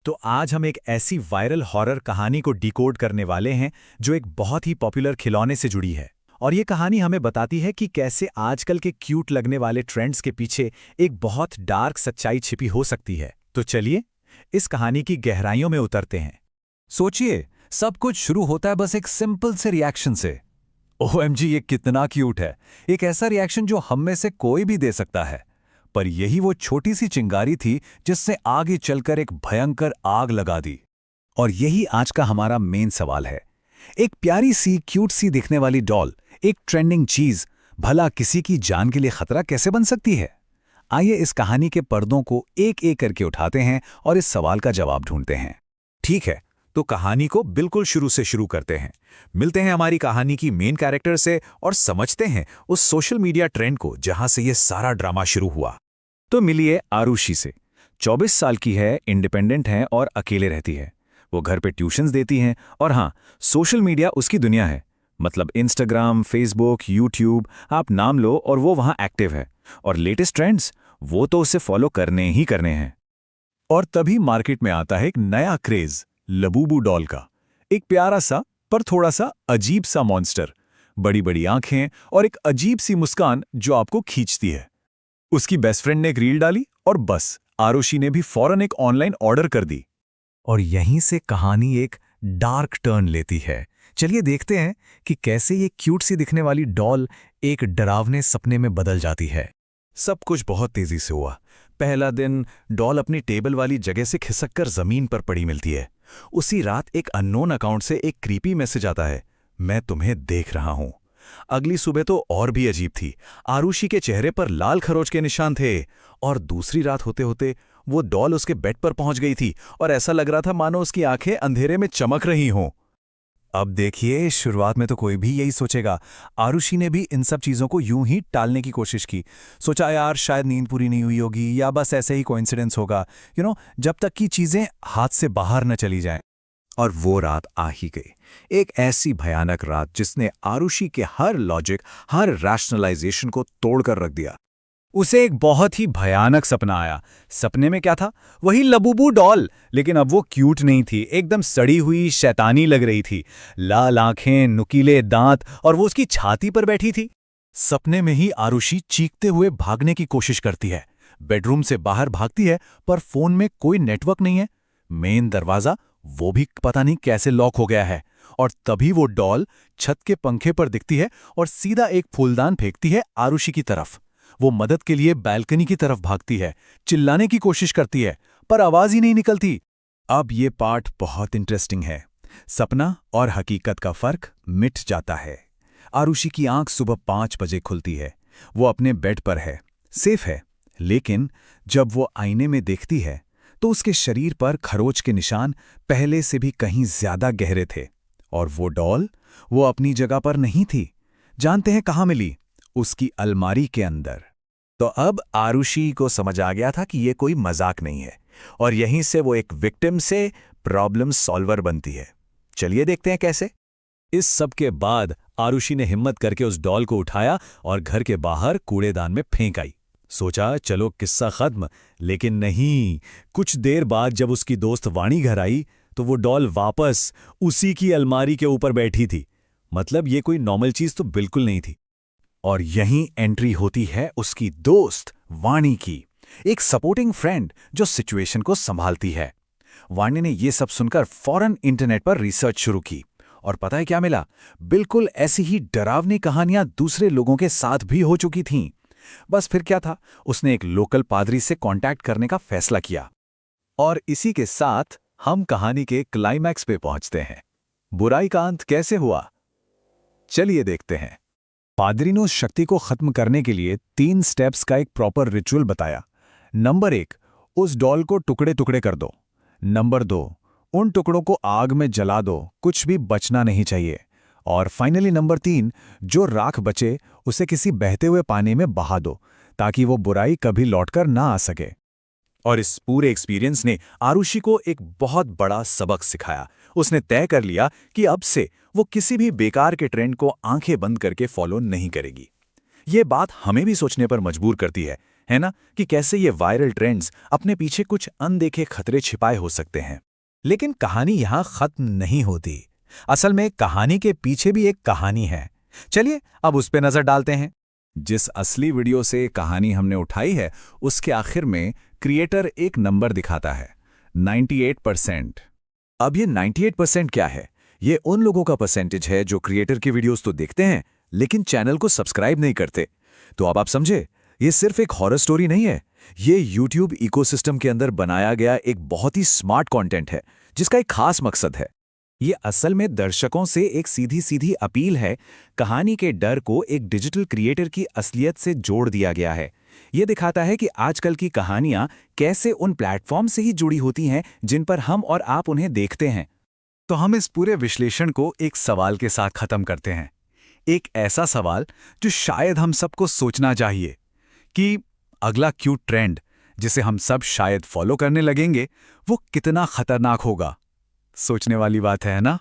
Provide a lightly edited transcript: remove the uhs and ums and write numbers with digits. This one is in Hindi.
तो आज हम एक ऐसी वायरल हॉरर कहानी को डिकोड करने वाले हैं जो एक बहुत ही पॉपुलर खिलौने से जुड़ी है। और ये कहानी हमें बताती है कि कैसे आजकल के क्यूट लगने वाले ट्रेंड्स के पीछे एक बहुत डार्क सच्चाई छिपी हो सकती है। तो चलिए इस कहानी की गहराइयों में उतरते हैं। सोचिए, सब कुछ शुरू होता है बस एक सिंपल से रिएक्शन से। ओएमजी, ये कितना क्यूट है। एक ऐसा रिएक्शन जो हम में से कोई भी दे सकता है। पर यही वो छोटी सी चिंगारी थी जिसने आगे चलकर एक भयंकर आग लगा दी। और यही आज का हमारा मेन सवाल है। एक प्यारी सी क्यूट सी दिखने वाली डॉल, एक ट्रेंडिंग चीज, भला किसी की जान के लिए खतरा कैसे बन सकती है? आइए इस कहानी के पर्दों को एक एक करके उठाते हैं और इस सवाल का जवाब ढूंढते हैं। ठीक है, तो कहानी को बिल्कुल शुरू से शुरू करते हैं। मिलते हैं हमारी कहानी की मेन कैरेक्टर से और समझते हैं उस सोशल मीडिया ट्रेंड को जहां से ये सारा ड्रामा शुरू हुआ। तो मिलिए आरुषि से। 24 साल की है, इंडिपेंडेंट है और अकेले रहती है। वो घर पे ट्यूशन्स देती हैं और हाँ, सोशल मीडिया उसकी दुनिया है। मतलब इंस्टाग्राम, फेसबुक, यूट्यूब, आप नाम लो और वो वहाँ एक्टिव है। और लेटेस्ट ट्रेंड्स वो तो उसे फॉलो करने ही करने हैं। और तभी मार्केट में आता है एक नया क्रेज, लबूबू डॉल का। एक प्यारा सा पर थोड़ा सा अजीब सा मॉन्स्टर, बड़ी बड़ी आंखें और एक अजीब सी मुस्कान जो आपको खींचती है। उसकी बेस्ट फ्रेंड ने एक रील डाली और बस आरुषि ने भी फौरन एक ऑनलाइन ऑर्डर कर दी। और यहीं से कहानी एक डार्क टर्न लेती है। चलिए देखते हैं कि कैसे ये क्यूट सी दिखने वाली डॉल एक डरावने सपने में बदल जाती है। सब कुछ बहुत तेजी से हुआ। पहला दिन डॉल अपनी टेबल वाली जगह से खिसककर जमीन पर पड़ी मिलती है। उसी रात एक अननोन अकाउंट से एक क्रीपी मैसेज आता है, मैं तुम्हें देख रहा हूं। अगली सुबह तो और भी अजीब थी। आरुषि के चेहरे पर लाल खरोच के निशान थे। और दूसरी रात होते होते वो डॉल उसके बेड पर पहुंच गई थी और ऐसा लग रहा था मानो उसकी आंखें अंधेरे में चमक रही हों। अब देखिए, शुरुआत में तो कोई भी यही सोचेगा। आरुषि ने भी इन सब चीज़ों को यूं ही टालने की कोशिश की। सोचा यार शायद नींद पूरी नहीं हुई होगी या बस ऐसे ही कोइंसिडेंस होगा, जब तक कि चीज़ें हाथ से बाहर न चली जाएं। और वो रात आ ही गई, एक ऐसी भयानक रात जिसने आरुषि के हर लॉजिक, हर रैशनलाइजेशन को तोड़कर रख दिया। उसे एक बहुत ही भयानक सपना आया। सपने में क्या था? वही लबूबू डॉल, लेकिन अब वो क्यूट नहीं थी, एकदम सड़ी हुई शैतानी लग रही थी। लाल आंखें, नुकीले दांत और वो उसकी छाती पर बैठी थी। सपने में ही आरुषि चीखते हुए भागने की कोशिश करती है। बेडरूम से बाहर भागती है पर फोन में कोई नेटवर्क नहीं है। मेन दरवाजा वो भी पता नहीं कैसे लॉक हो गया है। और तभी वो डॉल छत के पंखे पर दिखती है और सीधा एक फूलदान फेंकती है आरुषि की तरफ। वो मदद के लिए बैल्कनी की तरफ भागती है, चिल्लाने की कोशिश करती है, पर आवाज ही नहीं निकलती। अब ये पार्ट बहुत इंटरेस्टिंग है। सपना और हकीकत का फर्क मिट जाता है। आरुषि की आंख सुबह 5 बजे खुलती है। वो अपने बेड पर है, सेफ है। लेकिन जब वो आईने में देखती है तो उसके शरीर पर खरोच के निशान पहले से भी कहीं ज्यादा गहरे थे। और वो डॉल, वो अपनी जगह पर नहीं थी। जानते हैं कहाँ मिली? उसकी अलमारी के अंदर। तो अब आरुषि को समझ आ गया था कि ये कोई मजाक नहीं है और यहीं से वो एक विक्टिम से प्रॉब्लम सॉल्वर बनती है। चलिए देखते हैं कैसे। इस सब के बाद आरुषि ने हिम्मत करके उस डॉल को उठाया और घर के बाहर कूड़ेदान में फेंक आई। सोचा चलो किस्सा खत्म, लेकिन नहीं। कुछ देर बाद जब उसकी दोस्त वाणी घर आई तो वो डॉल वापस उसी की अलमारी के ऊपर बैठी थी। मतलब ये कोई नॉर्मल चीज तो बिल्कुल नहीं थी। और यहीं एंट्री होती है उसकी दोस्त वाणी की, एक सपोर्टिंग फ्रेंड जो सिचुएशन को संभालती है। वाणी ने यह सब सुनकर फौरन इंटरनेट पर रिसर्च शुरू की और पता है क्या मिला? बिल्कुल ऐसी ही डरावनी कहानियां दूसरे लोगों के साथ भी हो चुकी थीं। बस फिर क्या था, उसने एक लोकल पादरी से कांटेक्ट करने का फैसला किया। और इसी के साथ हम कहानी के क्लाइमैक्स पे पहुंचते हैं। बुराई का अंत कैसे हुआ, चलिए देखते हैं। पादरी ने उस शक्ति को खत्म करने के लिए 3 स्टेप्स का एक प्रॉपर रिचुअल बताया। नंबर 1, उस डॉल को टुकड़े टुकड़े कर दो। नंबर 2, उन टुकड़ों को आग में जला दो, कुछ भी बचना नहीं चाहिए। और फाइनली नंबर 3, जो राख बचे उसे किसी बहते हुए पानी में बहा दो ताकि वो बुराई कभी लौटकर ना आ सके। और इस पूरे एक्सपीरियंस ने आरुषि को एक बहुत बड़ा सबक सिखाया। उसने तय कर लिया कि अब से वो किसी भी बेकार के ट्रेंड को आंखें बंद करके फॉलो नहीं करेगी। ये बात हमें भी सोचने पर मजबूर करती है है ना, कि कैसे ये वायरल ट्रेंड्स अपने पीछे कुछ अनदेखे खतरे छिपाए हो सकते हैं। लेकिन कहानी यहाँ खत्म नहीं होती। असल में कहानी के पीछे भी एक कहानी है। चलिए अब उस पे नजर डालते हैं। जिस असली वीडियो से कहानी हमने उठाई है, उसके आखिर में क्रिएटर एक नंबर दिखाता है, 98%। अब ये 98% क्या है? ये उन लोगों का परसेंटेज है जो क्रिएटर की वीडियोस तो देखते हैं, लेकिन चैनल को सब्सक्राइब नहीं करते। तो अब आप समझे, ये सिर्फ एक हॉरर स्टोरी नहीं है, ये यूट्यूब इकोसिस्टम के अंदर बनाया गया एक बहुत ही स्मार्ट कंटेंट है, जिसका एक खास मकसद है। ये असल में दर्शकों से एक सीधी सीधी अपील है। कहानी के डर को एक डिजिटल क्रिएटर की असलियत से जोड़ दिया गया है। ये दिखाता है कि आजकल की कहानियां कैसे उन प्लेटफॉर्म से ही जुड़ी होती हैं जिन पर हम और आप उन्हें देखते हैं। तो हम इस पूरे विश्लेषण को एक सवाल के साथ खत्म करते हैं। एक ऐसा सवाल जो शायद हम सबको सोचना चाहिए कि अगला क्यूट ट्रेंड जिसे हम सब शायद फॉलो करने लगेंगे, वो कितना खतरनाक होगा। सोचने वाली बात है ना?